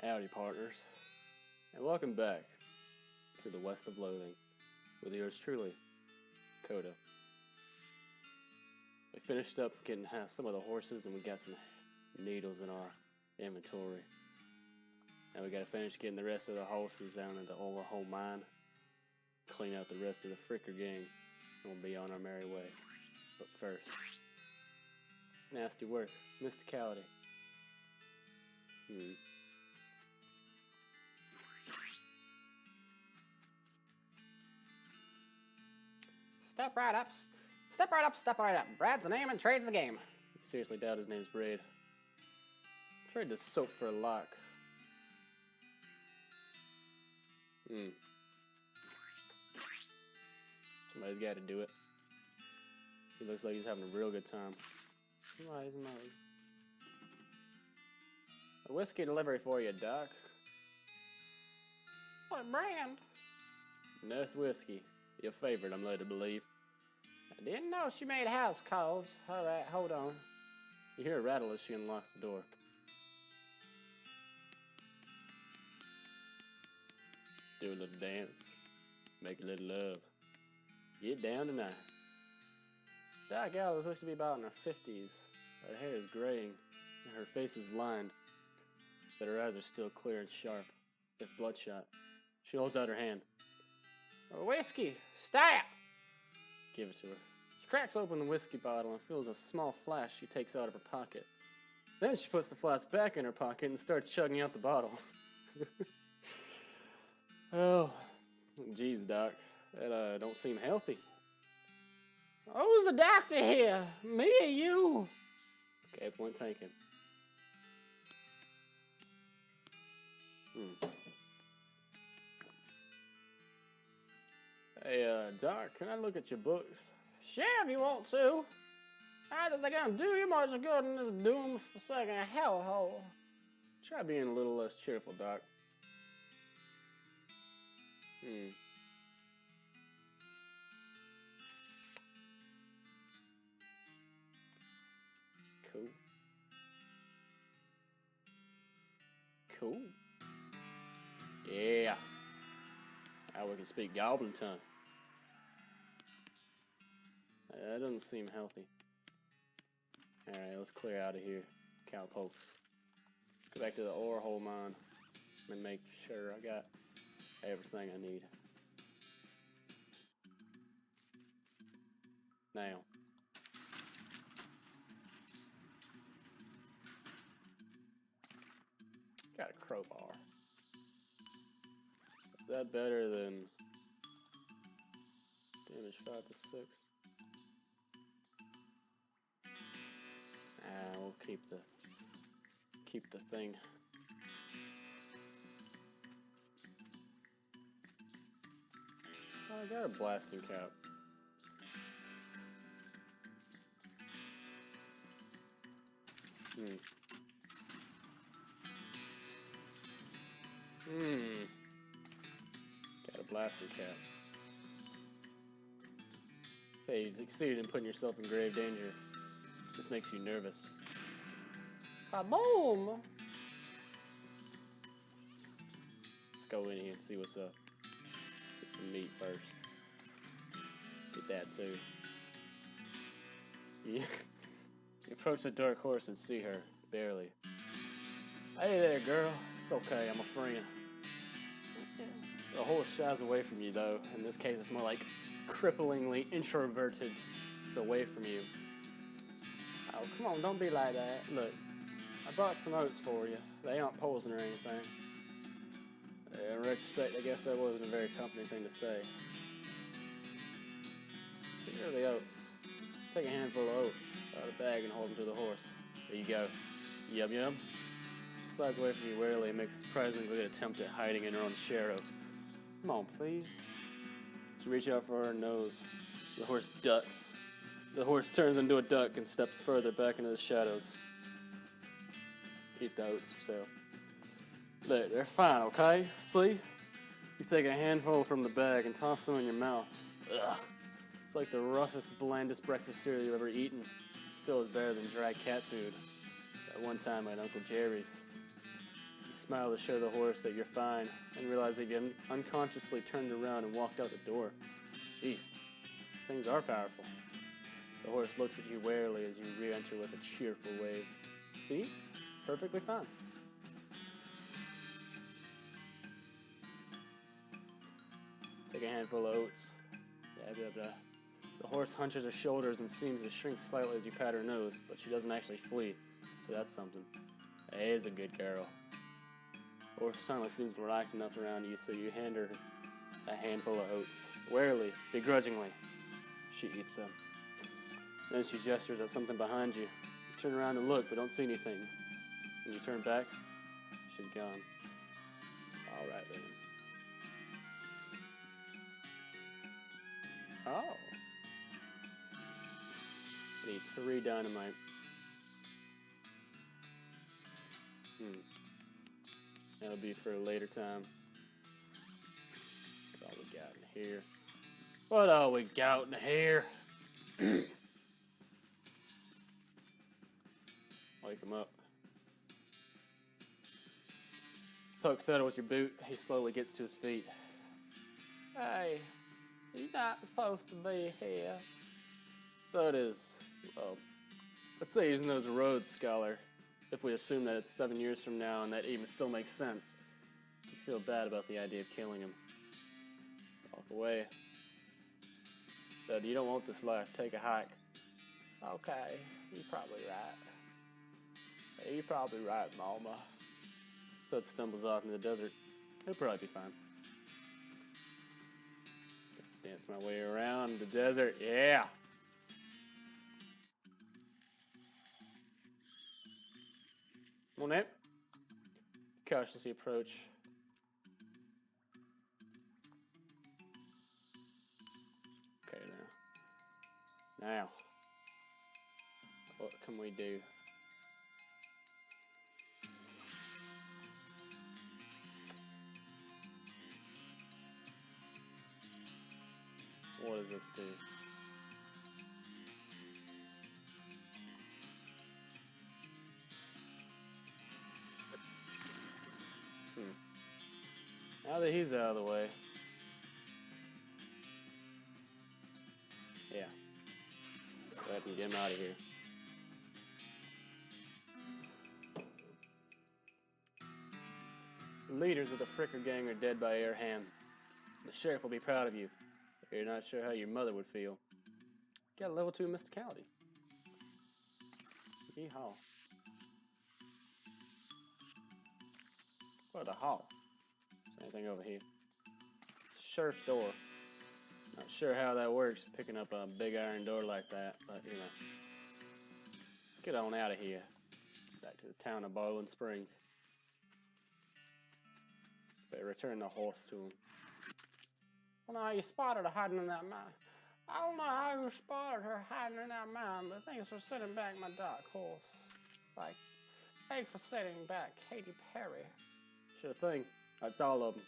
Howdy, partners, and welcome back to the West of Loathing with yours truly, Coda. We finished up getting some of the horses, and we got some needles in our inventory. Now we gotta finish getting the rest of the horses down in the overhaul mine, clean out the rest of the fricker gang, and we'll be on our merry way. But first, it's nasty work, mysticality. Step right up, step right up, step right up. Brad's the name and trade's the game. You seriously doubt his name's Braid? Trade this soap for a lock. Somebody's got to do it. He looks like he's having a real good time. Somebody's mode. A whiskey delivery for you, Doc. What brand? Ness whiskey. Your favorite, I'm led to believe. I didn't know she made house calls. Alright, hold on. You hear a rattle as she unlocks the door. Do a little dance. Make a little love. Get down tonight. Doc Alice looks to be about in her 50s. Her hair is graying, and her face is lined, but her eyes are still clear and sharp, if bloodshot. She holds out her hand. A whiskey, stab! Give it to her. She cracks open the whiskey bottle and feels a small flask she takes out of her pocket. Then she puts the flask back in her pocket and starts chugging out the bottle. Oh, geez, Doc. That don't seem healthy. Who's the doctor here? Me or you? Okay, point taken. Hey, Doc, can I look at your books? Sure, if you want to. Either they're gonna do you much good in this doom-forsaken hellhole. Try being a little less cheerful, Doc. Cool. Cool. Yeah. Now we can speak goblin tongue. That doesn't seem healthy. Alright, let's clear out of here, cowpokes. Let's go back to the ore hole mine and make sure I got everything I need. Now. Got a crowbar. Is that better than damage 5 to 6? We'll keep the thing. Oh, I got a blasting cap. Got a blasting cap. Okay, you've succeeded in putting yourself in grave danger. This makes you nervous. Kaboom! Let's go in here and see what's up. Get some meat first. Get that too. You approach the dark horse and see her, barely. Hey there, girl. It's okay, I'm a friend. The horse shies away from you, though. In this case, it's more like cripplingly introverted. It's away from you. Oh, come on, don't be like that. Look, I brought some oats for you. They aren't poison or anything. In retrospect, I guess that wasn't a very comforting thing to say. Here are the oats. Take a handful of oats out of the bag and hold them to the horse. There you go. Yum yum. She slides away from you warily and makes a surprisingly good attempt at hiding in her own shadow. Come on, please. She reaches out for her nose. The horse ducks. The horse turns into a duck and steps further back into the shadows. Eat the oats yourself. Look, they're fine, okay? See? You take a handful from the bag and toss them in your mouth. Ugh. It's like the roughest, blandest breakfast cereal you've ever eaten. Still is better than dry cat food. At one time at Uncle Jerry's. You smile to show the horse that you're fine, and realize that you unconsciously turned around and walked out the door. Jeez, these things are powerful. The horse looks at you warily as you re-enter with a cheerful wave. See? Perfectly fine. Take a handful of oats. Blah, blah, blah. The horse hunches her shoulders and seems to shrink slightly as you pat her nose, but she doesn't actually flee, so that's something. Hey, is a good girl. The horse suddenly seems to relax enough around you, so you hand her a handful of oats. Warily, begrudgingly, she eats them. Then she gestures at something behind you. You turn around and look, but don't see anything. When you turn back, she's gone. All right, then. Oh. Need 3 dynamite. That'll be for a later time. What all we got in here? What all we got in here? Wake him up. Poke Coda with your boot. He slowly gets to his feet. Hey, you're not supposed to be here. So it is. Well, let's say he's knows Rhodes Scholar. If we assume that it's 7 years from now and that even still makes sense, you feel bad about the idea of killing him. Walk away. Instead, you don't want this life. Take a hike. Okay, you're probably right. You're probably right, Mama. So it stumbles off into the desert. He'll probably be fine. Dance my way around the desert. Yeah! Come on in. Cautiously approach. Okay, now, what can we do? What does this do? Now that he's out of the way. Yeah. Go ahead and get him out of here. The leaders of the Fricker gang are dead by your hand. The sheriff will be proud of you. But you're not sure how your mother would feel. Got a level 2 mysticality. Yeehaw. What the hall? Anything over here? It's a sheriff's door. Not sure how that works, picking up a big iron door like that, but you know. Let's get on out of here. Back to the town of Boiling Springs. Let's return the horse to him. I don't know how you spotted her hiding in that mountain. I don't know how you spotted her hiding in that mountain, but thanks for sending back my dark horse. Like, thanks for sending back Katy Perry. Sure thing. That's all of them.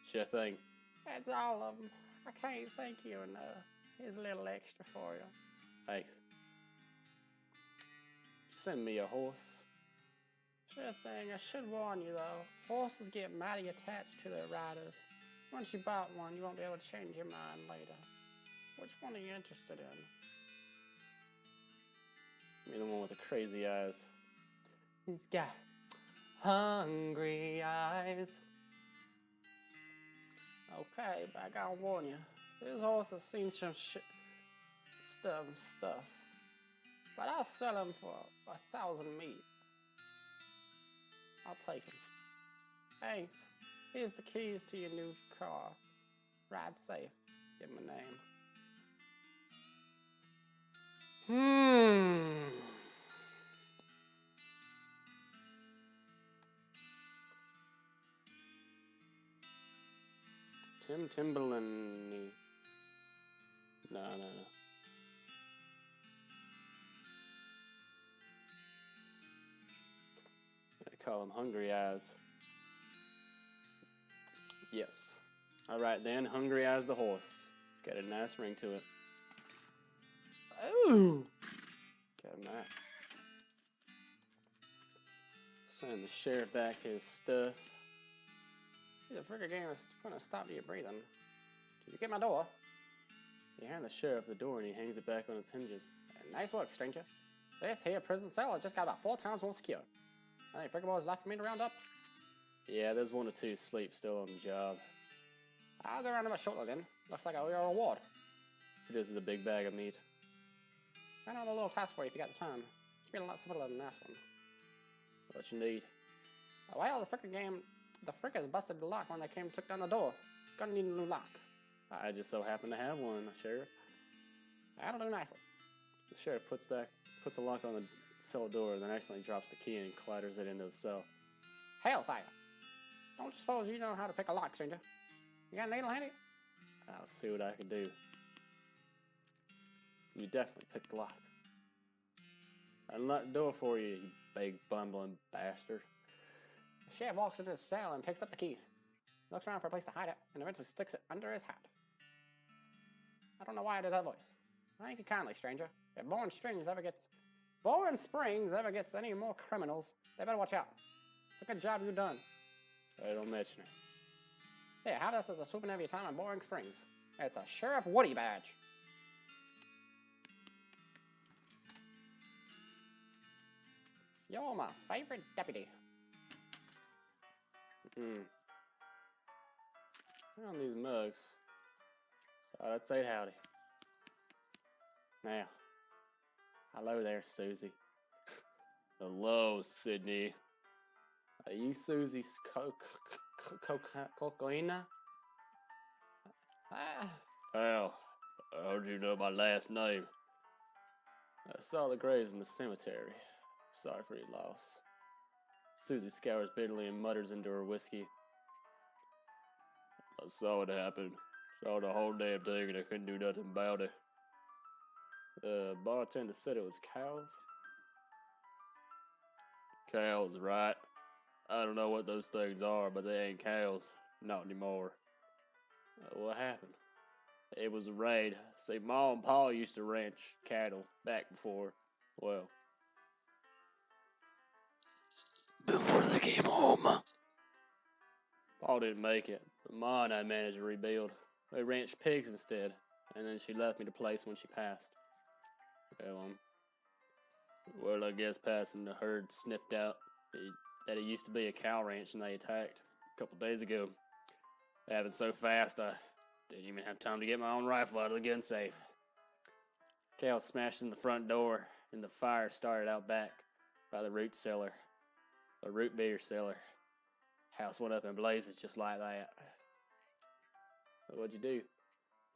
Sure thing. That's all of them. I can't thank you enough. Here's a little extra for you. Thanks. Send me a horse. Sure thing. I should warn you though. Horses get mighty attached to their riders. Once you bought one, you won't be able to change your mind later. Which one are you interested in? Me, the one with the crazy eyes. He's got hungry eyes. Okay, but I gotta warn you. This horse has seen some stuff. But I'll sell him for 1,000 meat. I'll take him. Thanks. Here's the keys to your new car. Ride safe. Give him a name. Tim Timberland. No. I call him Hungry Eyes. Yes. Alright then, Hungry Eyes the horse. It's got a nice ring to it. Ooh! Got a map. Send the sheriff back his stuff. See, the frickin' game is gonna stop you breathing. Did you get my door? You hand the sheriff the door and he hangs it back on its hinges. Nice work, stranger. This here prison cell has just got about 4 times more secure. Any frickin' boys left for me to round up? Yeah, there's 1 or 2 asleep still on the job. I'll go round them shortly then. Looks like I owe you a reward. This is a big bag of meat. I know a little task for you if you got the time. It's been a lot simpler than this one. What you need? Well, the frickin' game, the frickers busted the lock when they came and took down the door. Gonna need a new lock. I just so happen to have one, Sheriff. That'll do nicely. The sheriff puts a lock on the cell door, then accidentally drops the key and clatters it into the cell. Hellfire! Don't you suppose you know how to pick a lock, stranger? You got a needle handy? I'll see what I can do. You definitely picked the lock. I unlocked the door for you, you big bumbling bastard. The sheriff walks into his cell and picks up the key. Looks around for a place to hide it, and eventually sticks it under his hat. I don't know why I did that voice. Thank you kindly, stranger. If Boring Springs ever gets any more criminals, they better watch out. It's a good job you've done. I don't mention it. Yeah, have this as a souvenir of your time in Boring Springs. It's a Sheriff Woody badge. You're my favorite deputy. On these mugs. So let's say howdy. Now, hello there, Susie. Hello, Sydney. Are you Susie's cocaina? How'd you know my last name? I saw the graves in the cemetery. Sorry for your loss. Susie scours bitterly and mutters into her whiskey. I saw it happen. Saw the whole damn thing and I couldn't do nothing about it. The bartender said it was cows. Cows, right? I don't know what those things are, but they ain't cows. Not anymore. What happened? It was a raid. See, Ma and Pa used to ranch cattle back before they came home. Pa didn't make it, but Ma and I managed to rebuild. We ranched pigs instead, and then she left me the place when she passed. Well, I guess passing the herd sniffed out that it used to be a cow ranch and they attacked a couple days ago. It happened so fast I didn't even have time to get my own rifle out of the gun safe. Cows smashed in the front door and the fire started out back by the root beer cellar. House went up in blazes just like that. What'd you do?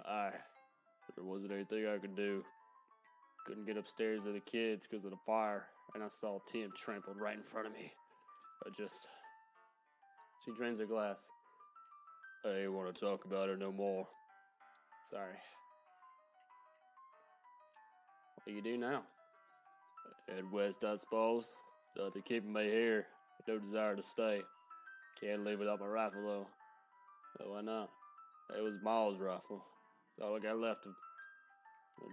There wasn't anything I could do. Couldn't get upstairs to the kids because of the fire, and I saw Tim trampled right in front of me. She drains her glass. I ain't want to talk about it no more. Sorry. What do you do now? Head west, I suppose. Nothing keeping me here. No desire to stay. Can't leave without my rifle, though. Why not? It was Ma's rifle. It's all I got left of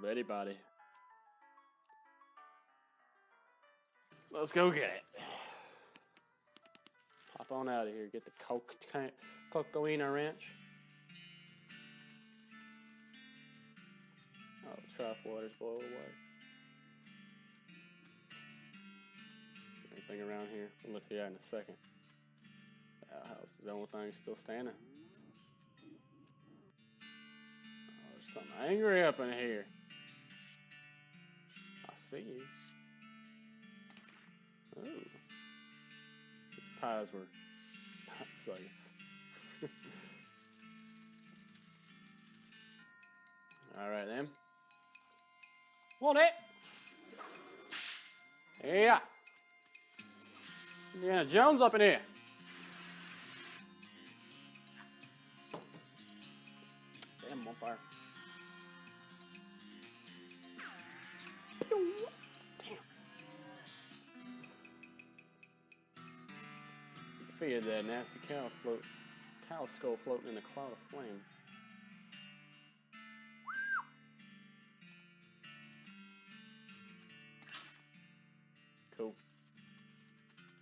anybody. Let's go get it. Hop on out of here. Get the Wiener Ranch. Oh, the trough water's boiled away. Anything around here? We'll look at that in a second. Outhouse is the only thing still standing. Oh, there's something angry up in here. I see you. Oh. These pies were not safe. Alright then. Want it? Yeah. Indiana Jones up in here. Damn, I'm on fire. Pew. Damn. You feared that nasty cow skull floating in a cloud of flame. Cool.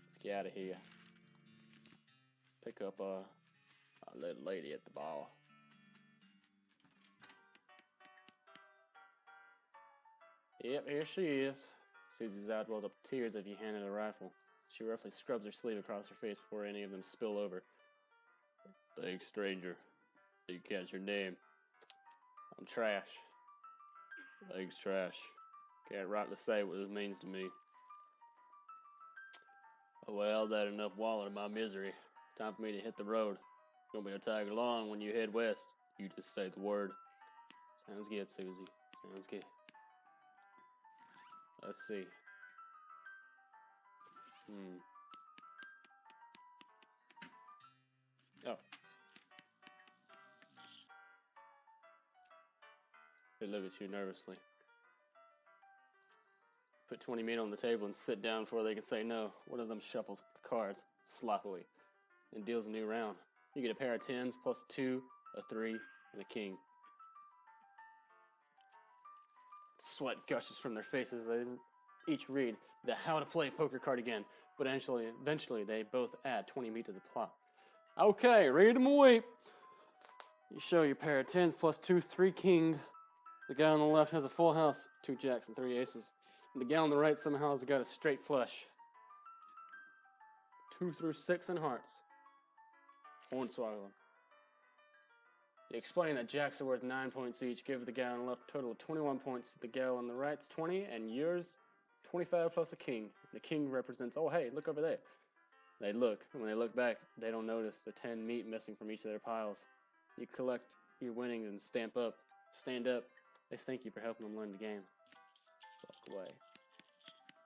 Let's get out of here. Pick up a little lady at the bar. Yep, here she is. Susie's eyes wells up tears as you hand her the rifle. She roughly scrubs her sleeve across her face before any of them spill over. Thanks, stranger. Didn't catch your name. I'm Trash. Thanks, Trash. Can't rightly say what this means to me. Oh, well, that enough wallet of my misery. Time for me to hit the road. Gonna be able to tag along when you head west. You just say the word. Sounds good, Susie. Sounds good. Let's see. Oh. They look at you nervously. Put 20 men on the table and sit down before they can say no. One of them shuffles the cards sloppily and deals a new round. You get a pair of 10s plus 2, a 3, and a king. Sweat gushes from their faces. They each read the how to play poker card again, but eventually they both add 20 meat to the plot. Okay, read them away. You show your pair of 10s plus 2, 3 king. The guy on the left has a full house, 2 jacks and 3 aces. And the guy on the right somehow has got a straight flush. 2 through 6 in hearts. Hornswoggle. You explain that jacks are worth 9 points each. Give the guy on the left a total of 21 points. The guy on the right's 20, and yours 25 plus a king. The king represents, oh hey, look over there. They look, and when they look back, they don't notice the 10 meat missing from each of their piles. You collect your winnings and stand up. They thank you for helping them learn the game. Walk away.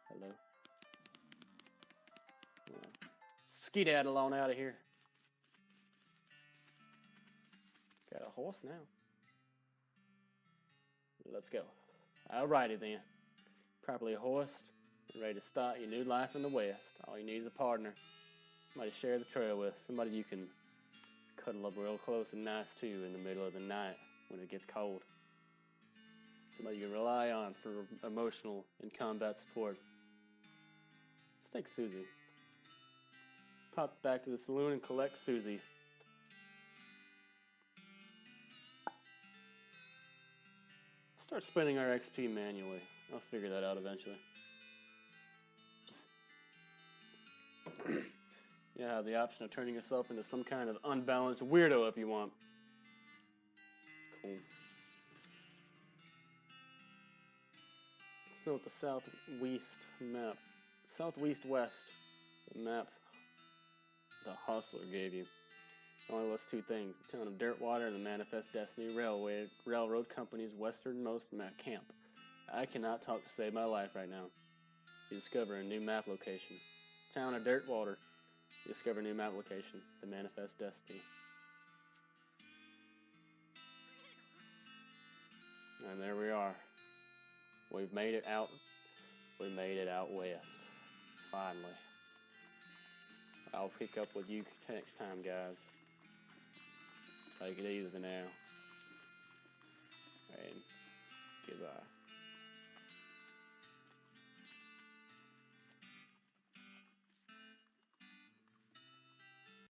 Hello. Skedaddle on out of here. Got a horse now. Let's go. Alrighty then. Properly horsed and ready to start your new life in the West. All you need is a partner. Somebody to share the trail with. Somebody you can cuddle up real close and nice to in the middle of the night when it gets cold. Somebody you can rely on for emotional and combat support. Let's take Suzy. Pop back to the saloon and collect Suzy. Start spending our XP manually. I'll figure that out eventually. You have the option of turning yourself into some kind of unbalanced weirdo if you want. Cool. Still at the southwest map. Southwest-west. The map the hustler gave you. Only lists 2 things: the town of Dirtwater and the Manifest Destiny Railroad Company's westernmost map camp. I cannot talk to save my life right now. You discover a new map location. Town of Dirtwater. You discover a new map location. The Manifest Destiny. And there we are. We've made it out. We made it out west. Finally. I'll pick up with you next time, guys. Take it easy now. And goodbye.